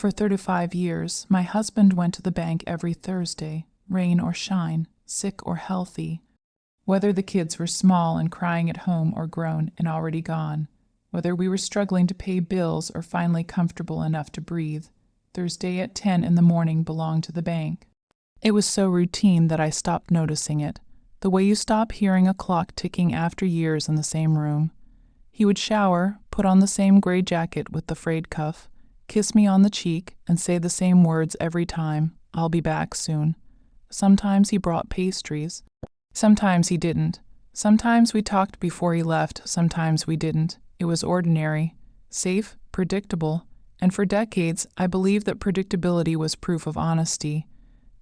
For 35 years, my husband went to the bank every Thursday, rain or shine, sick or healthy, whether the kids were small and crying at home or grown and already gone, whether we were struggling to pay bills or finally comfortable enough to breathe. Thursday at 10 in the morning belonged to the bank. It was so routine that I stopped noticing it, the way you stop hearing a clock ticking after years in the same room. He would shower, put on the same gray jacket with the frayed cuff, kiss me on the cheek, and say the same words every time, "I'll be back soon." Sometimes he brought pastries. Sometimes he didn't. Sometimes we talked before he left, sometimes we didn't. It was ordinary, safe, predictable, and for decades I believed that predictability was proof of honesty,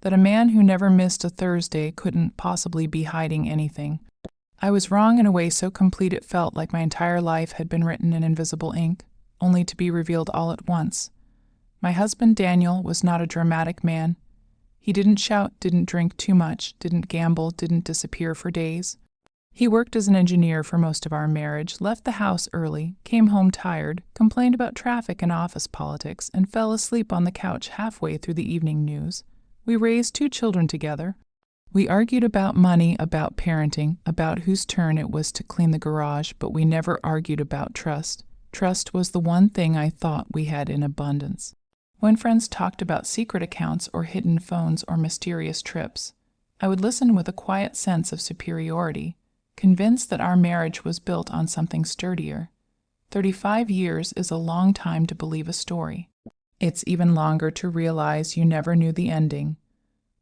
that a man who never missed a Thursday couldn't possibly be hiding anything. I was wrong in a way so complete it felt like my entire life had been written in invisible ink, only to be revealed all at once. My husband Daniel was not a dramatic man. He didn't shout, didn't drink too much, didn't gamble, didn't disappear for days. He worked as an engineer for most of our marriage, left the house early, came home tired, complained about traffic and office politics, and fell asleep on the couch halfway through the evening news. We raised 2 children together. We argued about money, about parenting, about whose turn it was to clean the garage, but we never argued about trust. Trust was the one thing I thought we had in abundance. When friends talked about secret accounts or hidden phones or mysterious trips, I would listen with a quiet sense of superiority, convinced that our marriage was built on something sturdier. 35 years is a long time to believe a story. It's even longer to realize you never knew the ending.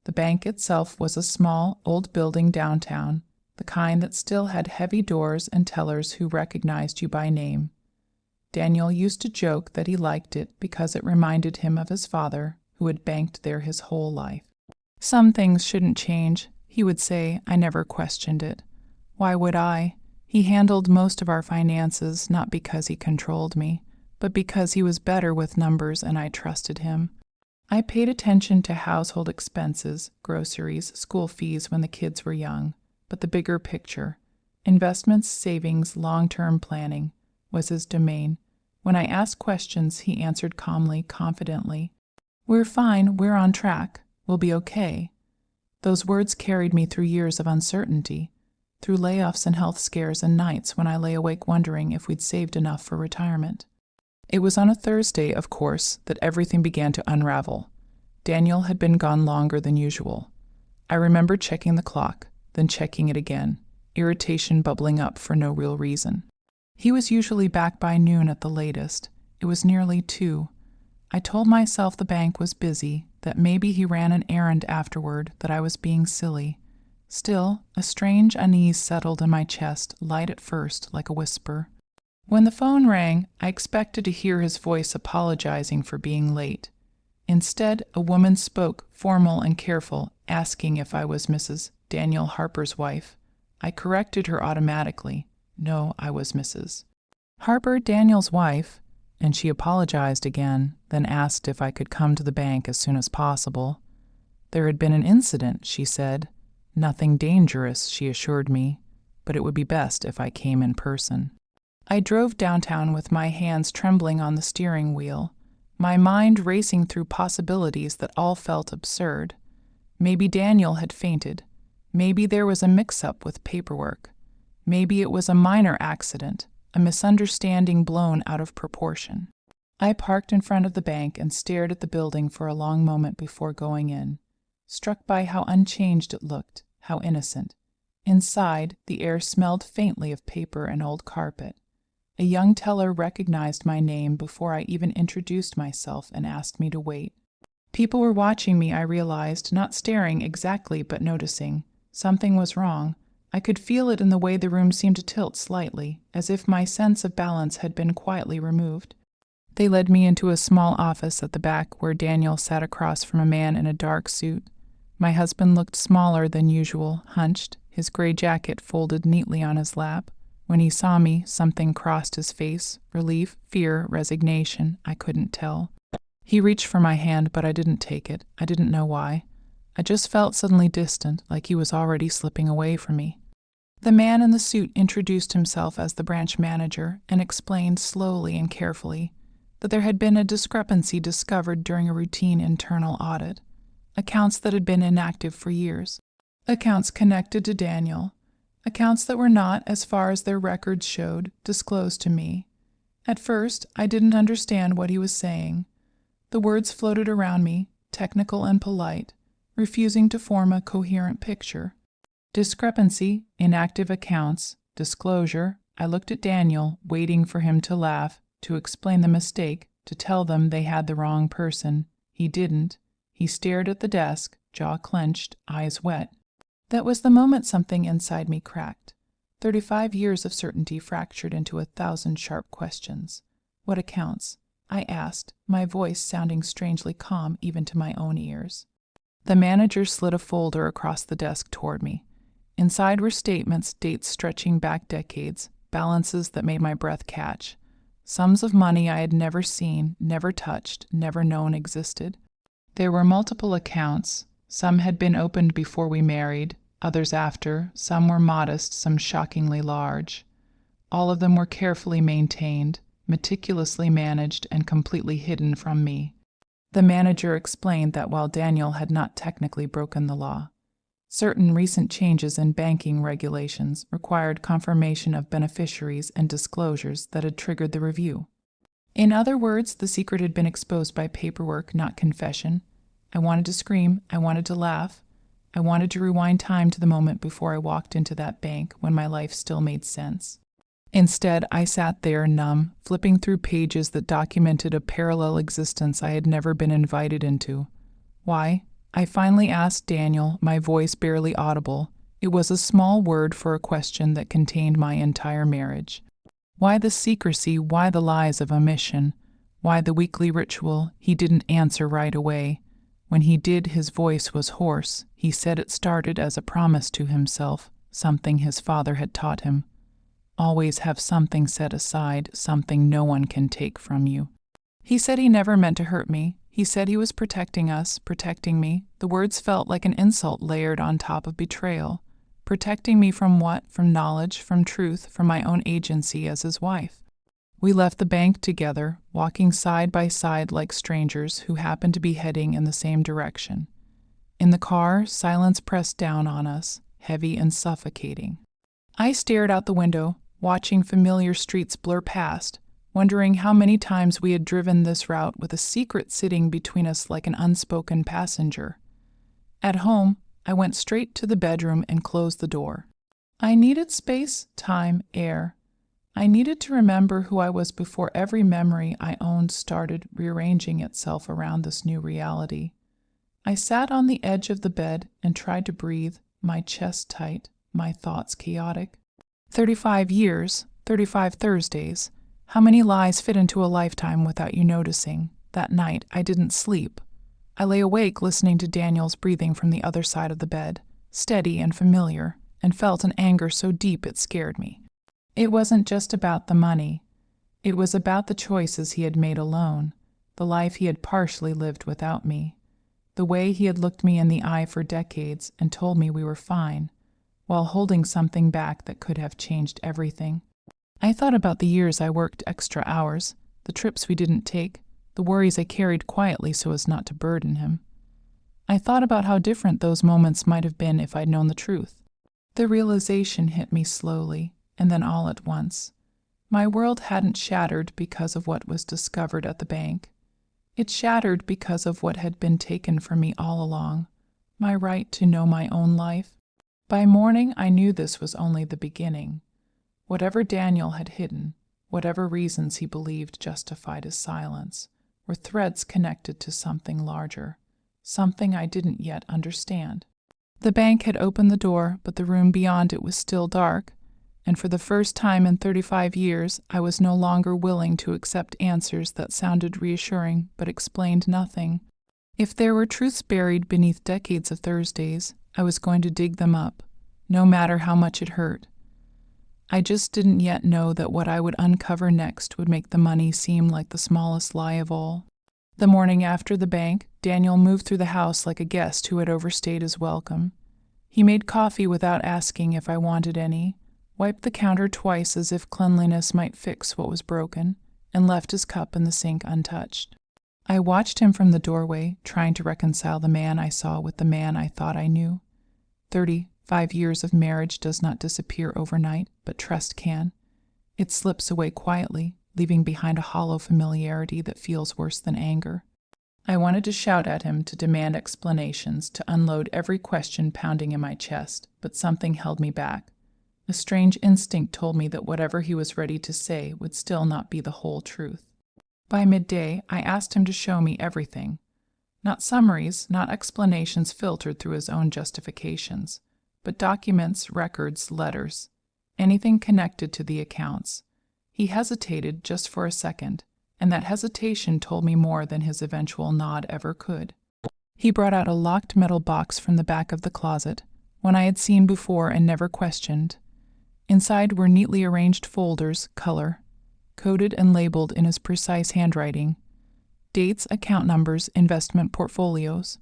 The bank itself was a small, old building downtown, the kind that still had heavy doors and tellers who recognized you by name. Daniel used to joke that he liked it because it reminded him of his father, who had banked there his whole life. Some things shouldn't change, he would say. I never questioned it. Why would I? He handled most of our finances, not because he controlled me, but because he was better with numbers and I trusted him. I paid attention to household expenses, groceries, school fees when the kids were young, but the bigger picture, investments, savings, long-term planning, was his domain. When I asked questions, he answered calmly, confidently. "We're fine, we're on track, we'll be okay." Those words carried me through years of uncertainty, through layoffs and health scares and nights when I lay awake wondering if we'd saved enough for retirement. It was on a Thursday, of course, that everything began to unravel. Daniel had been gone longer than usual. I remember checking the clock, then checking it again, irritation bubbling up for no real reason. He was usually back by noon at the latest. It was nearly 2. I told myself the bank was busy, that maybe he ran an errand afterward, that I was being silly. Still, a strange unease settled in my chest, light at first, like a whisper. When the phone rang, I expected to hear his voice apologizing for being late. Instead, a woman spoke, formal and careful, asking if I was Mrs. Daniel Harper's wife. I corrected her automatically. No, I was Mrs. Harper, Daniel's wife, and she apologized again, then asked if I could come to the bank as soon as possible. There had been an incident, she said. Nothing dangerous, she assured me, but it would be best if I came in person. I drove downtown with my hands trembling on the steering wheel, my mind racing through possibilities that all felt absurd. Maybe Daniel had fainted. Maybe there was a mix-up with paperwork. Maybe it was a minor accident, a misunderstanding blown out of proportion. I parked in front of the bank and stared at the building for a long moment before going in, struck by how unchanged it looked, how innocent. Inside, the air smelled faintly of paper and old carpet. A young teller recognized my name before I even introduced myself and asked me to wait. People were watching me, I realized, not staring exactly but noticing. Something was wrong. I could feel it in the way the room seemed to tilt slightly, as if my sense of balance had been quietly removed. They led me into a small office at the back where Daniel sat across from a man in a dark suit. My husband looked smaller than usual, hunched, his gray jacket folded neatly on his lap. When he saw me, something crossed his face, relief, fear, resignation, I couldn't tell. He reached for my hand, but I didn't take it. I didn't know why. I just felt suddenly distant, like he was already slipping away from me. The man in the suit introduced himself as the branch manager and explained slowly and carefully. that there had been a discrepancy discovered during a routine internal audit, accounts that had been inactive for years, accounts connected to Daniel, accounts that were not, as far as their records showed, disclosed to me. At first, I didn't understand what he was saying. The words floated around me, technical and polite, refusing to form a coherent picture. Discrepancy, inactive accounts, disclosure. I looked at Daniel, waiting for him to laugh, to explain the mistake, to tell them they had the wrong person. He didn't. He stared at the desk, jaw clenched, eyes wet. That was the moment something inside me cracked. 35 years of certainty fractured into 1,000 sharp questions. What accounts? I asked, my voice sounding strangely calm even to my own ears. The manager slid a folder across the desk toward me. Inside were statements, dates stretching back decades, balances that made my breath catch. Sums of money I had never seen, never touched, never known existed. There were multiple accounts. Some had been opened before we married, others after. Some were modest, some shockingly large. All of them were carefully maintained, meticulously managed, and completely hidden from me. The manager explained that while Daniel had not technically broken the law, certain recent changes in banking regulations required confirmation of beneficiaries and disclosures that had triggered the review. In other words, the secret had been exposed by paperwork, not confession. I wanted to scream. I wanted to laugh. I wanted to rewind time to the moment before I walked into that bank when my life still made sense. Instead, I sat there numb, flipping through pages that documented a parallel existence I had never been invited into. Why? I finally asked Daniel, my voice barely audible. It was a small word for a question that contained my entire marriage. Why the secrecy? Why the lies of omission? Why the weekly ritual? He didn't answer right away. When he did, his voice was hoarse. He said it started as a promise to himself, something his father had taught him. Always have something set aside, something no one can take from you. He said he never meant to hurt me. He said he was protecting us, protecting me. The words felt like an insult layered on top of betrayal. Protecting me from what? From knowledge, from truth, from my own agency as his wife. We left the bank together, walking side by side like strangers who happened to be heading in the same direction. In the car, silence pressed down on us, heavy and suffocating. I stared out the window, watching familiar streets blur past, wondering how many times we had driven this route with a secret sitting between us like an unspoken passenger. At home, I went straight to the bedroom and closed the door. I needed space, time, air. I needed to remember who I was before every memory I owned started rearranging itself around this new reality. I sat on the edge of the bed and tried to breathe, my chest tight, my thoughts chaotic. 35 years, 35 Thursdays. How many lies fit into a lifetime without you noticing? That night, I didn't sleep. I lay awake listening to Daniel's breathing from the other side of the bed, steady and familiar, and felt an anger so deep it scared me. It wasn't just about the money. It was about the choices he had made alone, the life he had partially lived without me, the way he had looked me in the eye for decades and told me we were fine, while holding something back that could have changed everything. I thought about the years I worked extra hours, the trips we didn't take, the worries I carried quietly so as not to burden him. I thought about how different those moments might have been if I'd known the truth. The realization hit me slowly, and then all at once. My world hadn't shattered because of what was discovered at the bank. It shattered because of what had been taken from me all along, my right to know my own life. By morning, I knew this was only the beginning. Whatever Daniel had hidden, whatever reasons he believed justified his silence, were threads connected to something larger, something I didn't yet understand. The bank had opened the door, but the room beyond it was still dark, and for the first time in 35 years, I was no longer willing to accept answers that sounded reassuring but explained nothing. If there were truths buried beneath decades of Thursdays, I was going to dig them up, no matter how much it hurt. I just didn't yet know that what I would uncover next would make the money seem like the smallest lie of all. The morning after the bank, Daniel moved through the house like a guest who had overstayed his welcome. He made coffee without asking if I wanted any, wiped the counter twice as if cleanliness might fix what was broken, and left his cup in the sink untouched. I watched him from the doorway, trying to reconcile the man I saw with the man I thought I knew. 35 years of marriage does not disappear overnight, but trust can. It slips away quietly, leaving behind a hollow familiarity that feels worse than anger. I wanted to shout at him, to demand explanations, to unload every question pounding in my chest, but something held me back. A strange instinct told me that whatever he was ready to say would still not be the whole truth. By midday, I asked him to show me everything. Not summaries, not explanations filtered through his own justifications, but documents, records, letters, anything connected to the accounts. He hesitated just for a second, and that hesitation told me more than his eventual nod ever could. He brought out a locked metal box from the back of the closet, one I had seen before and never questioned. Inside were neatly arranged folders, color, coded and labeled in his precise handwriting. Dates, account numbers, investment portfolios.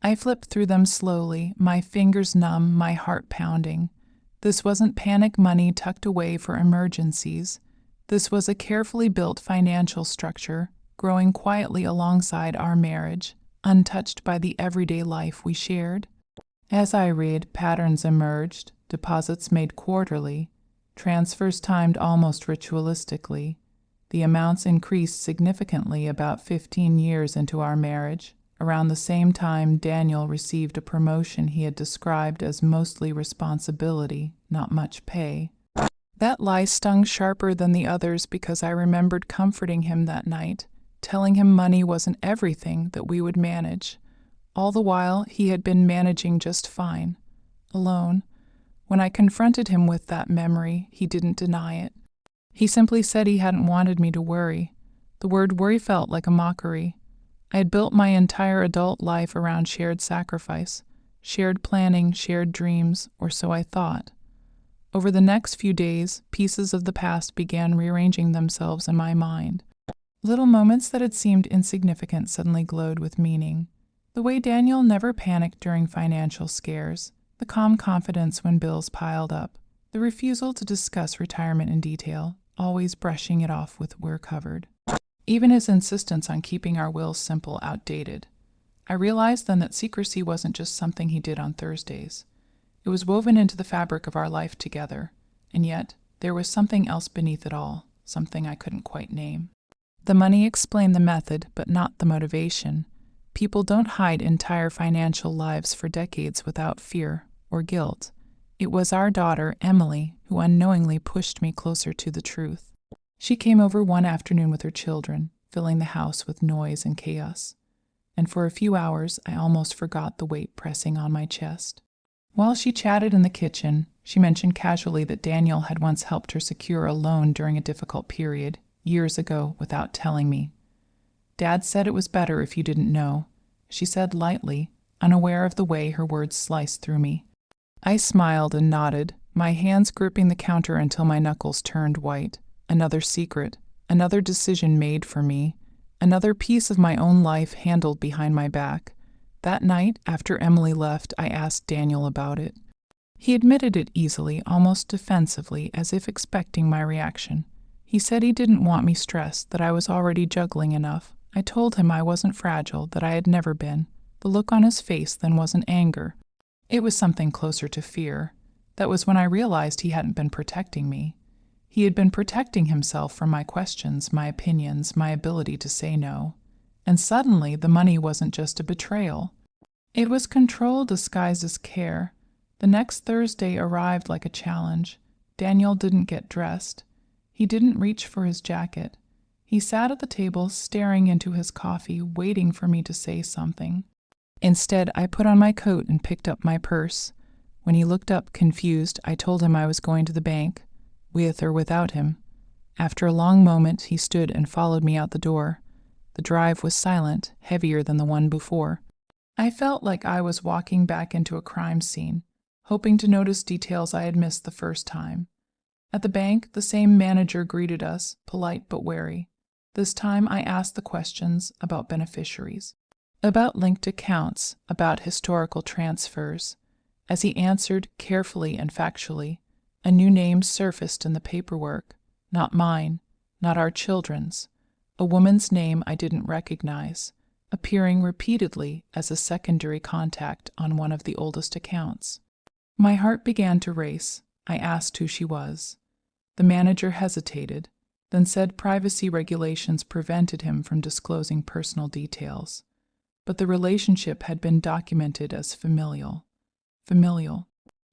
I flipped through them slowly, my fingers numb, my heart pounding. This wasn't panic money tucked away for emergencies. This was a carefully built financial structure, growing quietly alongside our marriage, untouched by the everyday life we shared. As I read, patterns emerged, deposits made quarterly, transfers timed almost ritualistically. The amounts increased significantly about 15 years into our marriage. Around the same time, Daniel received a promotion he had described as mostly responsibility, not much pay. That lie stung sharper than the others because I remembered comforting him that night, telling him money wasn't everything, that we would manage. All the while, he had been managing just fine, alone. When I confronted him with that memory, he didn't deny it. He simply said he hadn't wanted me to worry. The word worry felt like a mockery. I had built my entire adult life around shared sacrifice, shared planning, shared dreams, or so I thought. Over the next few days, pieces of the past began rearranging themselves in my mind. Little moments that had seemed insignificant suddenly glowed with meaning. The way Daniel never panicked during financial scares, the calm confidence when bills piled up, the refusal to discuss retirement in detail, always brushing it off with "we're covered." Even his insistence on keeping our wills simple outdated. I realized then that secrecy wasn't just something he did on Thursdays. It was woven into the fabric of our life together, and yet there was something else beneath it all, something I couldn't quite name. The money explained the method, but not the motivation. People don't hide entire financial lives for decades without fear or guilt. It was our daughter, Emily, who unknowingly pushed me closer to the truth. She came over one afternoon with her children, filling the house with noise and chaos. And for a few hours, I almost forgot the weight pressing on my chest. While she chatted in the kitchen, she mentioned casually that Daniel had once helped her secure a loan during a difficult period, years ago, without telling me. Dad said it was better if you didn't know, she said lightly, unaware of the way her words sliced through me. I smiled and nodded, my hands gripping the counter until my knuckles turned white. Another secret, another decision made for me, another piece of my own life handled behind my back. That night, after Emily left, I asked Daniel about it. He admitted it easily, almost defensively, as if expecting my reaction. He said he didn't want me stressed, that I was already juggling enough. I told him I wasn't fragile, that I had never been. The look on his face then wasn't anger. It was something closer to fear. That was when I realized he hadn't been protecting me. He had been protecting himself from my questions, my opinions, my ability to say no. And suddenly, the money wasn't just a betrayal. It was control disguised as care. The next Thursday arrived like a challenge. Daniel didn't get dressed. He didn't reach for his jacket. He sat at the table, staring into his coffee, waiting for me to say something. Instead, I put on my coat and picked up my purse. When he looked up, confused, I told him I was going to the bank, with or without him. After a long moment, he stood and followed me out the door. The drive was silent, heavier than the one before. I felt like I was walking back into a crime scene, hoping to notice details I had missed the first time. At the bank, the same manager greeted us, polite but wary. This time I asked the questions about beneficiaries, about linked accounts, about historical transfers. As he answered carefully and factually, a new name surfaced in the paperwork. Not mine, not our children's. a woman's name I didn't recognize, appearing repeatedly as a secondary contact on one of the oldest accounts. My heart began to race. I asked who she was. The manager hesitated, then said privacy regulations prevented him from disclosing personal details. But the relationship had been documented as familial. Familial.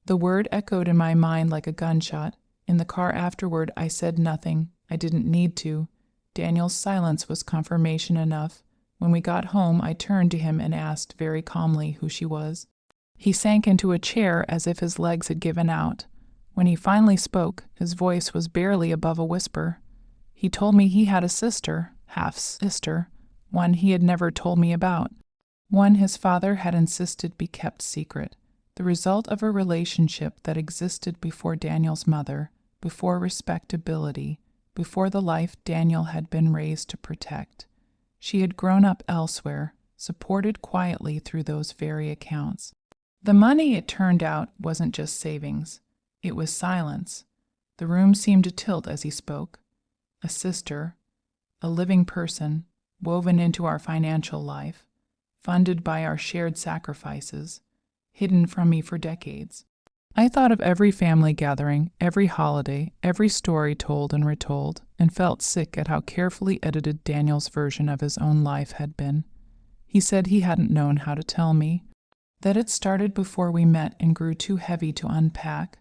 The word echoed in my mind like a gunshot. In the car afterward, I said nothing. I didn't need to. Daniel's silence was confirmation enough. When we got home, I turned to him and asked very calmly who she was. He sank into a chair as if his legs had given out. When he finally spoke, his voice was barely above a whisper. He told me he had a sister, half-sister, one he had never told me about, one his father had insisted be kept secret, the result of a relationship that existed before Daniel's mother, before respectability, before the life Daniel had been raised to protect. She had grown up elsewhere, supported quietly through those very accounts. The money, it turned out, wasn't just savings. It was silence. The room seemed to tilt as he spoke. A sister, a living person, woven into our financial life, funded by our shared sacrifices, hidden from me for decades. I thought of every family gathering, every holiday, every story told and retold, and felt sick at how carefully edited Daniel's version of his own life had been. He said he hadn't known how to tell me, that it started before we met and grew too heavy to unpack,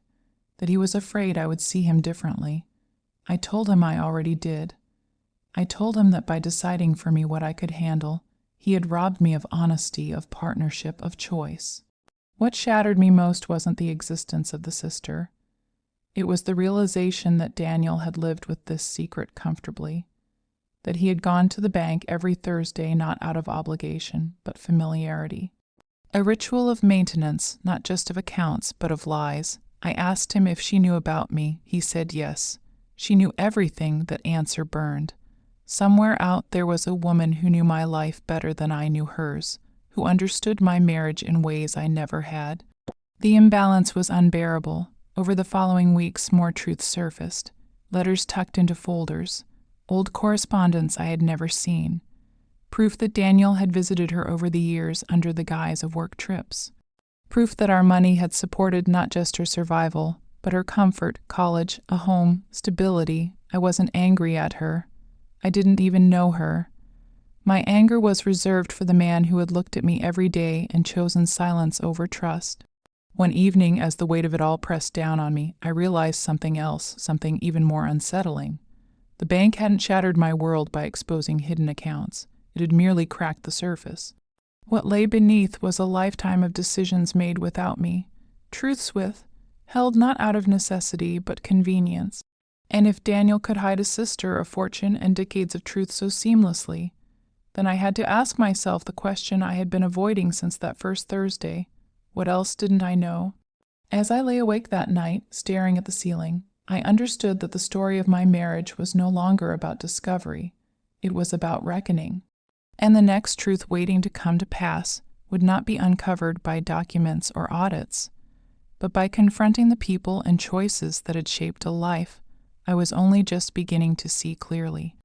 that he was afraid I would see him differently. I told him I already did. I told him that by deciding for me what I could handle, he had robbed me of honesty, of partnership, of choice. What shattered me most wasn't the existence of the sister. It was the realization that Daniel had lived with this secret comfortably, that he had gone to the bank every Thursday not out of obligation, but familiarity. A ritual of maintenance, not just of accounts, but of lies. I asked him if she knew about me. He said yes. She knew everything. That answer burned. Somewhere out there was a woman who knew my life better than I knew hers, who understood my marriage in ways I never had. The imbalance was unbearable. Over the following weeks, more truth surfaced. Letters tucked into folders. Old correspondence I had never seen. Proof that Daniel had visited her over the years under the guise of work trips. Proof that our money had supported not just her survival, but her comfort, college, a home, stability. I wasn't angry at her. I didn't even know her. My anger was reserved for the man who had looked at me every day and chosen silence over trust. One evening, as the weight of it all pressed down on me, I realized something else, something even more unsettling. The bank hadn't shattered my world by exposing hidden accounts. It had merely cracked the surface. What lay beneath was a lifetime of decisions made without me, truths held not out of necessity but convenience. And if Daniel could hide a sister, a fortune, and decades of truth so seamlessly, then I had to ask myself the question I had been avoiding since that first Thursday. What else didn't I know? As I lay awake that night, staring at the ceiling, I understood that the story of my marriage was no longer about discovery. It was about reckoning. And the next truth waiting to come to pass would not be uncovered by documents or audits, but by confronting the people and choices that had shaped a life I was only just beginning to see clearly.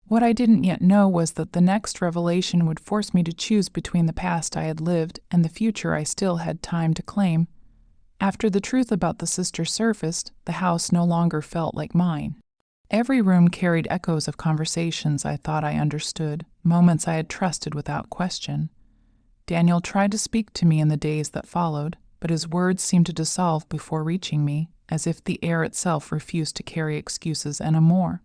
What I didn't yet know was that the next revelation would force me to choose between the past I had lived and the future I still had time to claim. After the truth about the sister surfaced, the house no longer felt like mine. Every room carried echoes of conversations I thought I understood, moments I had trusted without question. Daniel tried to speak to me in the days that followed, but his words seemed to dissolve before reaching me, as if the air itself refused to carry excuses and more.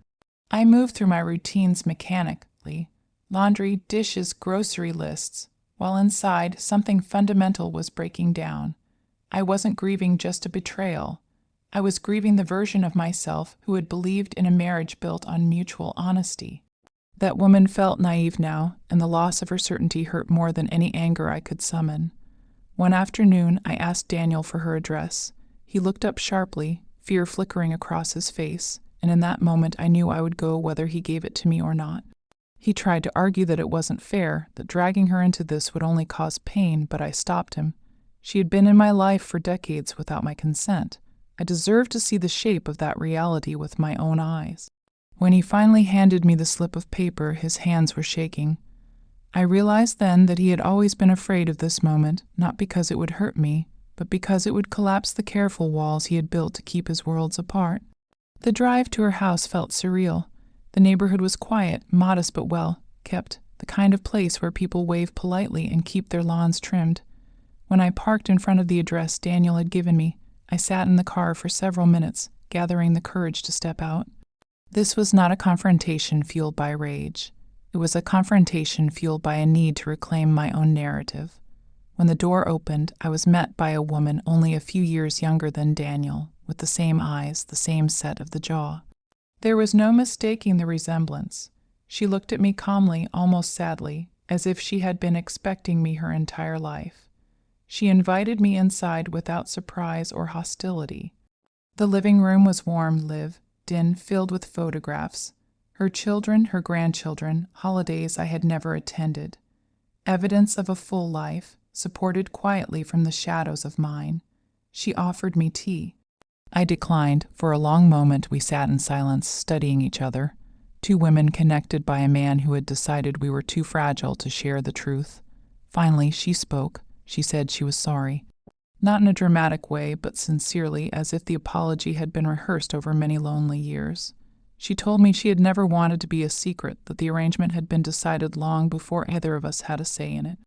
I moved through my routines mechanically, laundry, dishes, grocery lists, while inside something fundamental was breaking down. I wasn't grieving just a betrayal. I was grieving the version of myself who had believed in a marriage built on mutual honesty. That woman felt naive now, and the loss of her certainty hurt more than any anger I could summon. One afternoon, I asked Daniel for her address. He looked up sharply, fear flickering across his face, and in that moment I knew I would go whether he gave it to me or not. He tried to argue that it wasn't fair, that dragging her into this would only cause pain, but I stopped him. She had been in my life for decades without my consent. I deserved to see the shape of that reality with my own eyes. When he finally handed me the slip of paper, his hands were shaking. I realized then that he had always been afraid of this moment, not because it would hurt me, but because it would collapse the careful walls he had built to keep his worlds apart. The drive to her house felt surreal. The neighborhood was quiet, modest but well kept, the kind of place where people wave politely and keep their lawns trimmed. When I parked in front of the address Daniel had given me, I sat in the car for several minutes, gathering the courage to step out. This was not a confrontation fueled by rage. It was a confrontation fueled by a need to reclaim my own narrative. When the door opened, I was met by a woman only a few years younger than Daniel, with the same eyes, the same set of the jaw. There was no mistaking the resemblance. She looked at me calmly, almost sadly, as if she had been expecting me her entire life. She invited me inside without surprise or hostility. The living room was warm, lived in, filled with photographs. Her children, her grandchildren, holidays I had never attended. Evidence of a full life, supported quietly from the shadows of mine. She offered me tea. I declined. For a long moment we sat in silence, studying each other. Two women connected by a man who had decided we were too fragile to share the truth. Finally, she spoke. She said she was sorry. Not in a dramatic way, but sincerely, as if the apology had been rehearsed over many lonely years. She told me she had never wanted to be a secret, that the arrangement had been decided long before either of us had a say in it.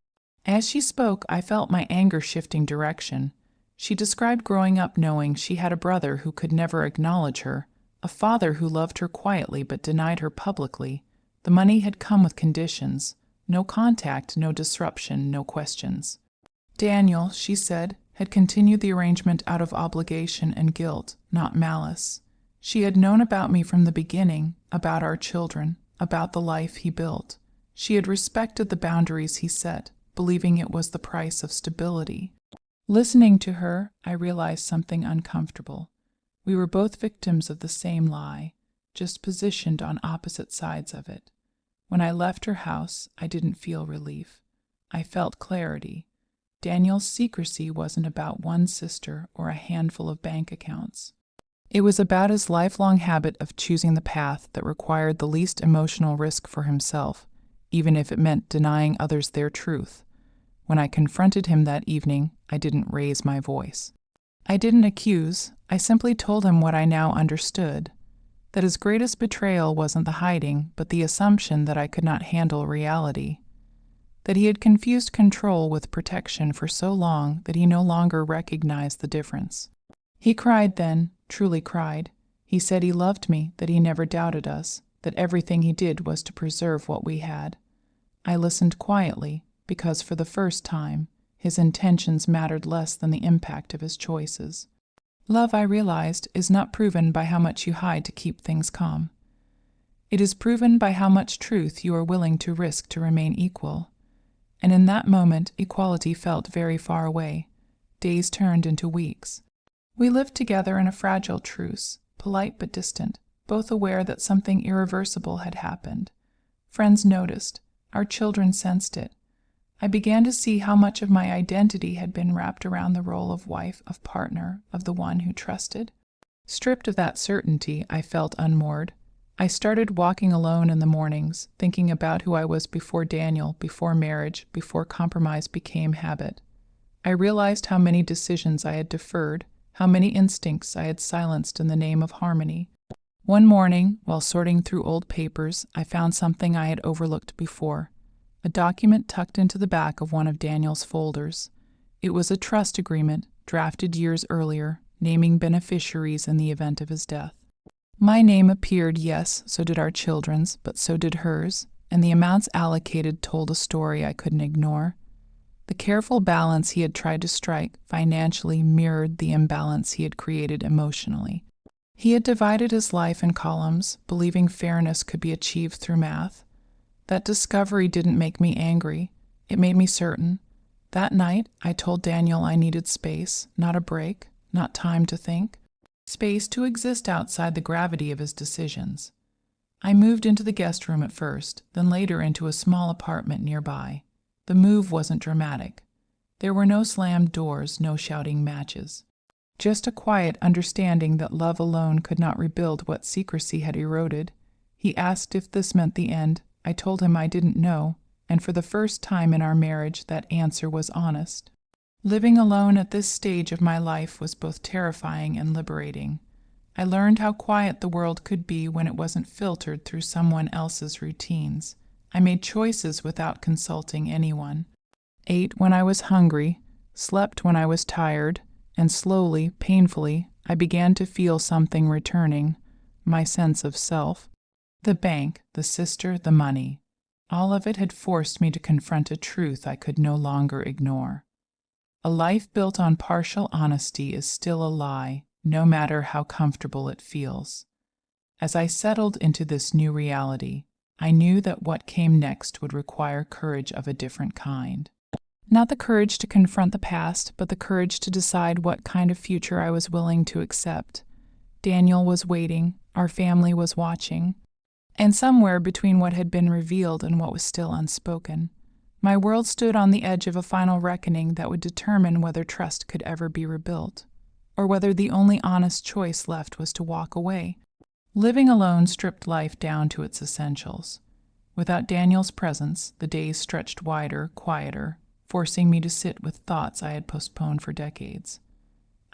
As she spoke, I felt my anger shifting direction. She described growing up knowing she had a brother who could never acknowledge her, a father who loved her quietly but denied her publicly. The money had come with conditions. No contact, no disruption, no questions. Daniel, she said, had continued the arrangement out of obligation and guilt, not malice. She had known about me from the beginning, about our children, about the life he built. She had respected the boundaries he set, believing it was the price of stability. Listening to her, I realized something uncomfortable. We were both victims of the same lie, just positioned on opposite sides of it. When I left her house, I didn't feel relief. I felt clarity. Daniel's secrecy wasn't about one sister or a handful of bank accounts. It was about his lifelong habit of choosing the path that required the least emotional risk for himself, even if it meant denying others their truth. When I confronted him that evening, I didn't raise my voice. I didn't accuse. I simply told him what I now understood, that his greatest betrayal wasn't the hiding, but the assumption that I could not handle reality, that he had confused control with protection for so long that he no longer recognized the difference. He cried then, truly cried. He said he loved me, that he never doubted us, that everything he did was to preserve what we had. I listened quietly, because for the first time, his intentions mattered less than the impact of his choices. Love, I realized, is not proven by how much you hide to keep things calm. It is proven by how much truth you are willing to risk to remain equal. And in that moment, equality felt very far away. Days turned into weeks. We lived together in a fragile truce, polite but distant, both aware that something irreversible had happened. Friends noticed. Our children sensed it. I began to see how much of my identity had been wrapped around the role of wife, of partner, of the one who trusted. Stripped of that certainty, I felt unmoored. I started walking alone in the mornings, thinking about who I was before Daniel, before marriage, before compromise became habit. I realized how many decisions I had deferred, how many instincts I had silenced in the name of harmony. One morning, while sorting through old papers, I found something I had overlooked before. A document tucked into the back of one of Daniel's folders. It was a trust agreement, drafted years earlier, naming beneficiaries in the event of his death. My name appeared, yes, so did our children's, but so did hers, and the amounts allocated told a story I couldn't ignore. The careful balance he had tried to strike financially mirrored the imbalance he had created emotionally. He had divided his life in columns, believing fairness could be achieved through math. That discovery didn't make me angry. It made me certain. That night, I told Daniel I needed space, not a break, not time to think. Space to exist outside the gravity of his decisions. I moved into the guest room at first, then later into a small apartment nearby. The move wasn't dramatic. There were no slammed doors, no shouting matches. Just a quiet understanding that love alone could not rebuild what secrecy had eroded. He asked if this meant the end. I told him I didn't know, and for the first time in our marriage that answer was honest. Living alone at this stage of my life was both terrifying and liberating. I learned how quiet the world could be when it wasn't filtered through someone else's routines. I made choices without consulting anyone. Ate when I was hungry, slept when I was tired, and slowly, painfully, I began to feel something returning, my sense of self. The bank, the sister, the money. All of it had forced me to confront a truth I could no longer ignore. A life built on partial honesty is still a lie, no matter how comfortable it feels. As I settled into this new reality, I knew that what came next would require courage of a different kind. Not the courage to confront the past, but the courage to decide what kind of future I was willing to accept. Daniel was waiting, our family was watching, and somewhere between what had been revealed and what was still unspoken, my world stood on the edge of a final reckoning that would determine whether trust could ever be rebuilt, or whether the only honest choice left was to walk away. Living alone stripped life down to its essentials. Without Daniel's presence, the days stretched wider, quieter, forcing me to sit with thoughts I had postponed for decades.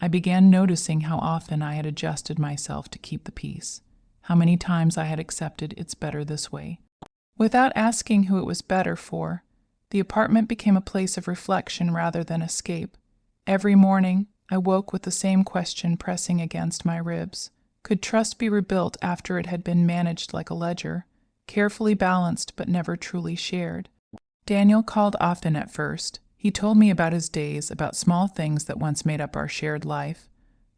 I began noticing how often I had adjusted myself to keep the peace, how many times I had accepted it's better this way. Without asking who it was better for, the apartment became a place of reflection rather than escape. Every morning, I woke with the same question pressing against my ribs. Could trust be rebuilt after it had been managed like a ledger, carefully balanced but never truly shared? Daniel called often at first. He told me about his days, about small things that once made up our shared life.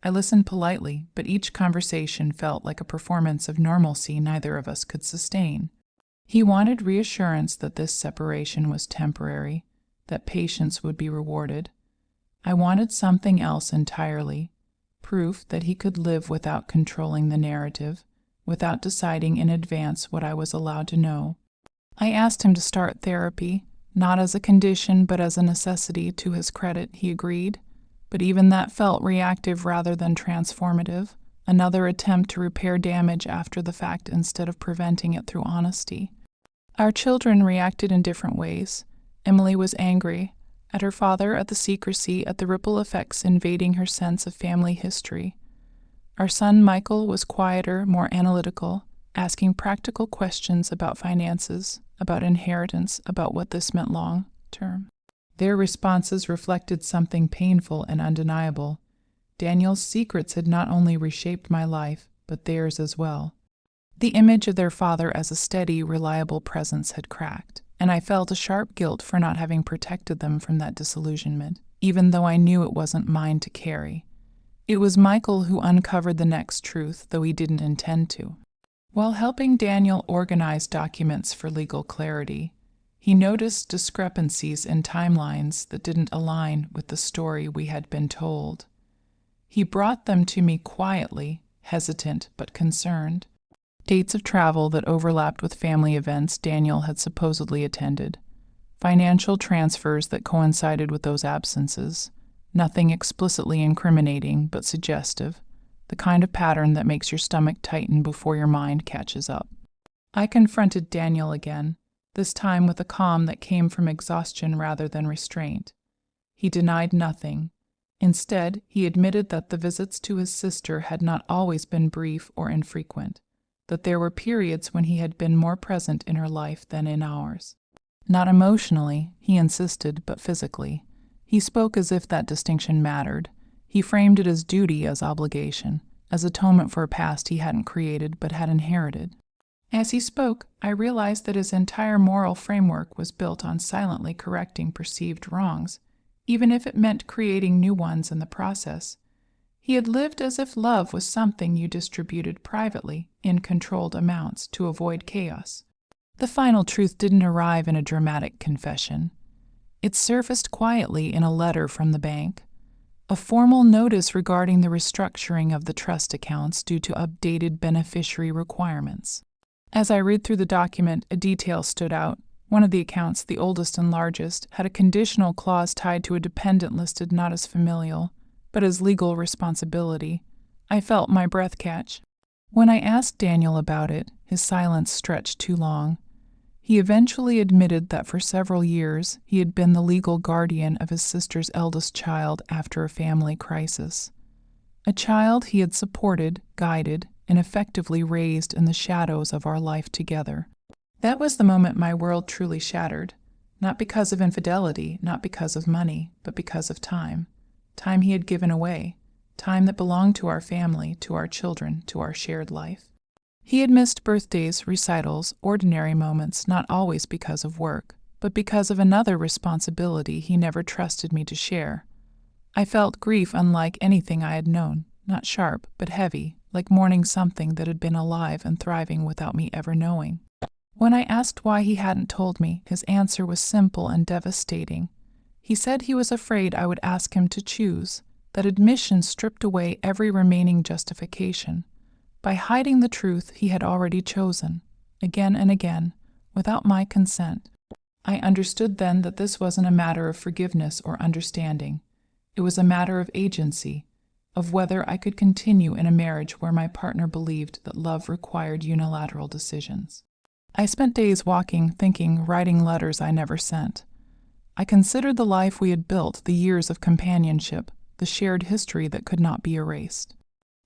I listened politely, but each conversation felt like a performance of normalcy neither of us could sustain. He wanted reassurance that this separation was temporary, that patience would be rewarded. I wanted something else entirely, proof that he could live without controlling the narrative, without deciding in advance what I was allowed to know. I asked him to start therapy, not as a condition but as a necessity. To his credit, he agreed, but even that felt reactive rather than transformative, another attempt to repair damage after the fact instead of preventing it through honesty. Our children reacted in different ways. Emily was angry at her father, at the secrecy, at the ripple effects invading her sense of family history. Our son Michael was quieter, more analytical, asking practical questions about finances, about inheritance, about what this meant long term. Their responses reflected something painful and undeniable. Daniel's secrets had not only reshaped my life, but theirs as well. The image of their father as a steady, reliable presence had cracked, and I felt a sharp guilt for not having protected them from that disillusionment, even though I knew it wasn't mine to carry. It was Michael who uncovered the next truth, though he didn't intend to. While helping Daniel organize documents for legal clarity, he noticed discrepancies in timelines that didn't align with the story we had been told. He brought them to me quietly, hesitant but concerned. Dates of travel that overlapped with family events Daniel had supposedly attended, financial transfers that coincided with those absences, nothing explicitly incriminating but suggestive, the kind of pattern that makes your stomach tighten before your mind catches up. I confronted Daniel again, this time with a calm that came from exhaustion rather than restraint. He denied nothing. Instead, he admitted that the visits to his sister had not always been brief or infrequent, that there were periods when he had been more present in her life than in ours. Not emotionally, he insisted, but physically. He spoke as if that distinction mattered. He framed it as duty, as obligation, as atonement for a past he hadn't created but had inherited. As he spoke, I realized that his entire moral framework was built on silently correcting perceived wrongs, even if it meant creating new ones in the process. He had lived as if love was something you distributed privately, in controlled amounts, to avoid chaos. The final truth didn't arrive in a dramatic confession. It surfaced quietly in a letter from the bank, a formal notice regarding the restructuring of the trust accounts due to updated beneficiary requirements. As I read through the document, a detail stood out. One of the accounts, the oldest and largest, had a conditional clause tied to a dependent listed not as familial, but as legal responsibility. I felt my breath catch. When I asked Daniel about it, His silence stretched too long. He eventually admitted that for several years he had been the legal guardian of his sister's eldest child after a family crisis. A child he had supported, guided, and effectively raised in the shadows of our life together. That was the moment my world truly shattered. Not because of infidelity, not because of money, but because of time. Time he had given away. Time that belonged to our family, to our children, to our shared life. He had missed birthdays, recitals, ordinary moments, not always because of work, but because of another responsibility he never trusted me to share. I felt grief unlike anything I had known, not sharp, but heavy, like mourning something that had been alive and thriving without me ever knowing. When I asked why he hadn't told me, his answer was simple and devastating. He said he was afraid I would ask him to choose, that admission stripped away every remaining justification. By hiding the truth he had already chosen, again and again, without my consent. I understood then that this wasn't a matter of forgiveness or understanding. It was a matter of agency, of whether I could continue in a marriage where my partner believed that love required unilateral decisions. I spent days walking, thinking, writing letters I never sent. I considered the life we had built, the years of companionship, the shared history that could not be erased.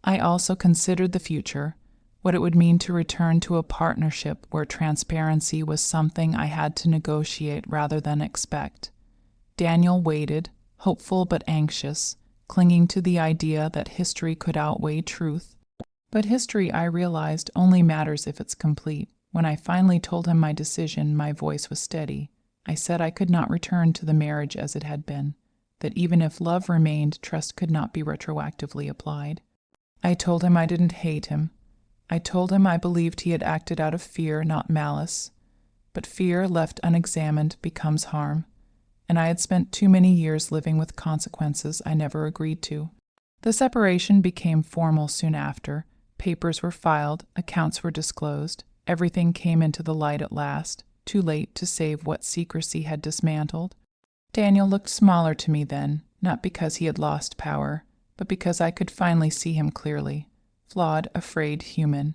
I also considered the future, what it would mean to return to a partnership where transparency was something I had to negotiate rather than expect. Daniel waited, hopeful but anxious, clinging to the idea that history could outweigh truth. But history, I realized, only matters if it's complete. When I finally told him my decision, my voice was steady. I said I could not return to the marriage as it had been, that even if love remained, trust could not be retroactively applied. I told him I didn't hate him. I told him I believed he had acted out of fear, not malice. But fear left unexamined becomes harm, and I had spent too many years living with consequences I never agreed to. The separation became formal soon after. Papers were filed, accounts were disclosed. Everything came into the light at last, too late to save what secrecy had dismantled. Daniel looked smaller to me then, not because he had lost power, but because I could finally see him clearly, flawed, afraid, human,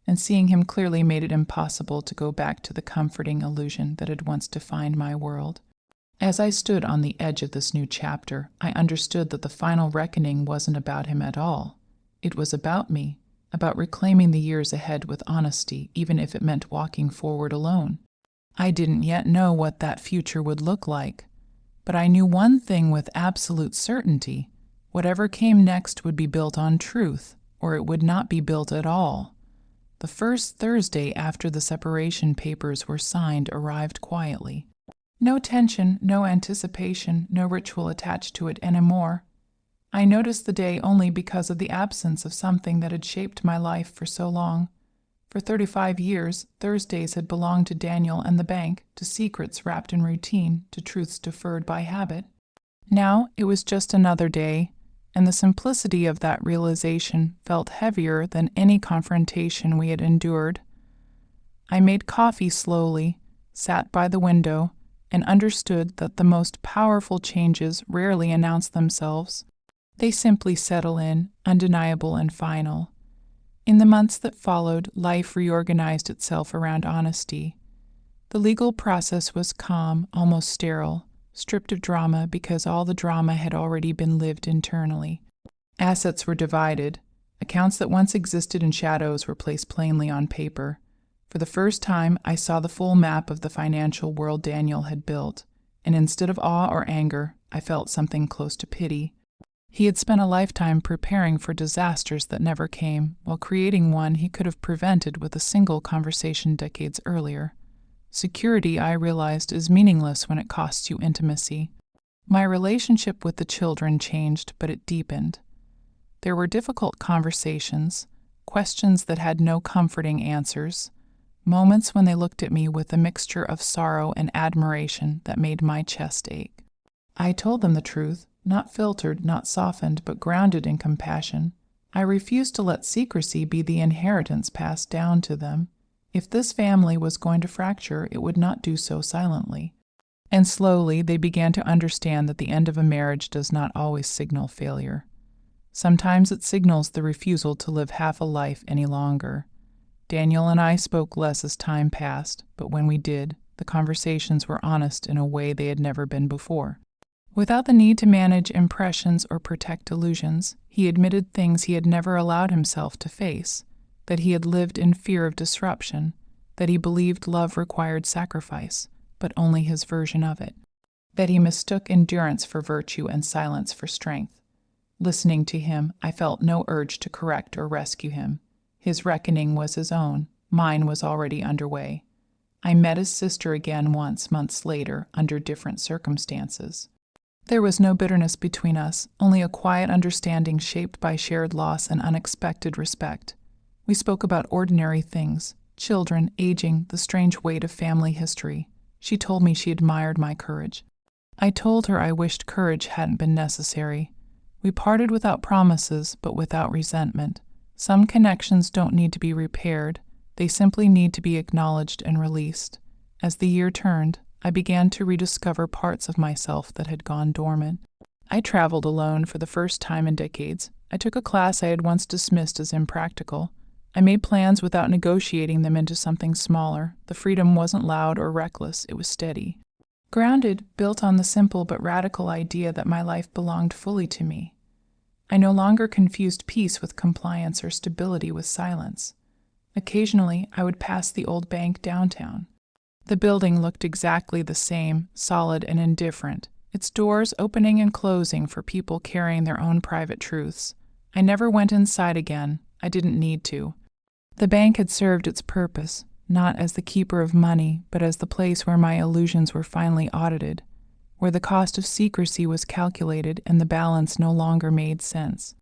and seeing him clearly made it impossible to go back to the comforting illusion that had once defined my world. As I stood on the edge of this new chapter, I understood that the final reckoning wasn't about him at all. It was about me, about reclaiming the years ahead with honesty, even if it meant walking forward alone. I didn't yet know what that future would look like, but I knew one thing with absolute certainty. Whatever came next would be built on truth, or it would not be built at all. The first Thursday after the separation papers were signed arrived quietly. No tension, no anticipation, no ritual attached to it anymore. I noticed the day only because of the absence of something that had shaped my life for so long. For 35 years, Thursdays had belonged to Daniel and the bank, to secrets wrapped in routine, to truths deferred by habit. Now it was just another day, and the simplicity of that realization felt heavier than any confrontation we had endured. I made coffee slowly, sat by the window, and understood that the most powerful changes rarely announce themselves. They simply settle in, undeniable and final. In the months that followed, life reorganized itself around honesty. The legal process was calm, almost sterile, stripped of drama because all the drama had already been lived internally. Assets were divided. Accounts that once existed in shadows were placed plainly on paper. For the first time, I saw the full map of the financial world Daniel had built, and instead of awe or anger, I felt something close to pity. He had spent a lifetime preparing for disasters that never came, while creating one he could have prevented with a single conversation decades earlier. Security, I realized, is meaningless when it costs you intimacy. My relationship with the children changed, but it deepened. There were difficult conversations, questions that had no comforting answers, moments when they looked at me with a mixture of sorrow and admiration that made my chest ache. I told them the truth, not filtered, not softened, but grounded in compassion. I refused to let secrecy be the inheritance passed down to them. If this family was going to fracture, it would not do so silently. And slowly they began to understand that the end of a marriage does not always signal failure. Sometimes it signals the refusal to live half a life any longer. Daniel and I spoke less as time passed, but when we did, the conversations were honest in a way they had never been before. Without the need to manage impressions or protect illusions, he admitted things he had never allowed himself to face, that he had lived in fear of disruption, that he believed love required sacrifice, but only his version of it, that he mistook endurance for virtue and silence for strength. Listening to him, I felt no urge to correct or rescue him. His reckoning was his own, mine was already underway. I met his sister again once, months later, under different circumstances. There was no bitterness between us, only a quiet understanding shaped by shared loss and unexpected respect. We spoke about ordinary things, children, aging, the strange weight of family history. She told me she admired my courage. I told her I wished courage hadn't been necessary. We parted without promises, but without resentment. Some connections don't need to be repaired. They simply need to be acknowledged and released. As the year turned, I began to rediscover parts of myself that had gone dormant. I traveled alone for the first time in decades. I took a class I had once dismissed as impractical. I made plans without negotiating them into something smaller. The freedom wasn't loud or reckless, it was steady. Grounded, built on the simple but radical idea that my life belonged fully to me. I no longer confused peace with compliance or stability with silence. Occasionally, I would pass the old bank downtown. The building looked exactly the same, solid and indifferent, its doors opening and closing for people carrying their own private truths. I never went inside again. I didn't need to. The bank had served its purpose, not as the keeper of money, but as the place where my illusions were finally audited, where the cost of secrecy was calculated and the balance no longer made sense.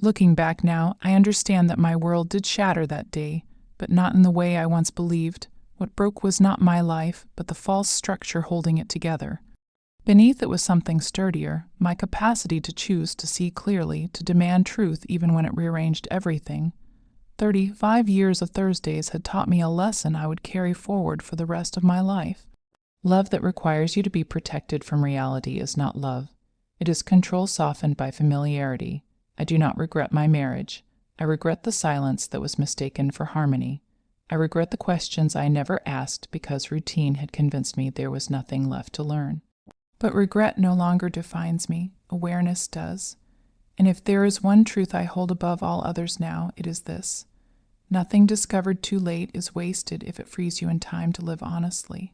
Looking back now, I understand that my world did shatter that day, but not in the way I once believed. What broke was not my life, but the false structure holding it together. Beneath it was something sturdier, my capacity to choose to see clearly, to demand truth even when it rearranged everything. 35 years of Thursdays had taught me a lesson I would carry forward for the rest of my life. Love that requires you to be protected from reality is not love. It is control softened by familiarity. I do not regret my marriage. I regret the silence that was mistaken for harmony. I regret the questions I never asked because routine had convinced me there was nothing left to learn. But regret no longer defines me. Awareness does. And if there is one truth I hold above all others now, it is this. Nothing discovered too late is wasted if it frees you in time to live honestly.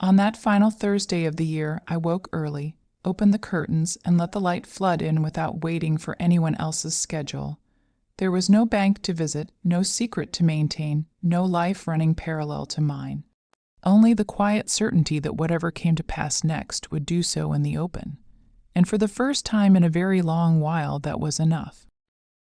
On that final Thursday of the year, I woke early, opened the curtains, and let the light flood in without waiting for anyone else's schedule. There was no bank to visit, no secret to maintain, no life running parallel to mine. Only the quiet certainty that whatever came to pass next would do so in the open. And for the first time in a very long while, that was enough.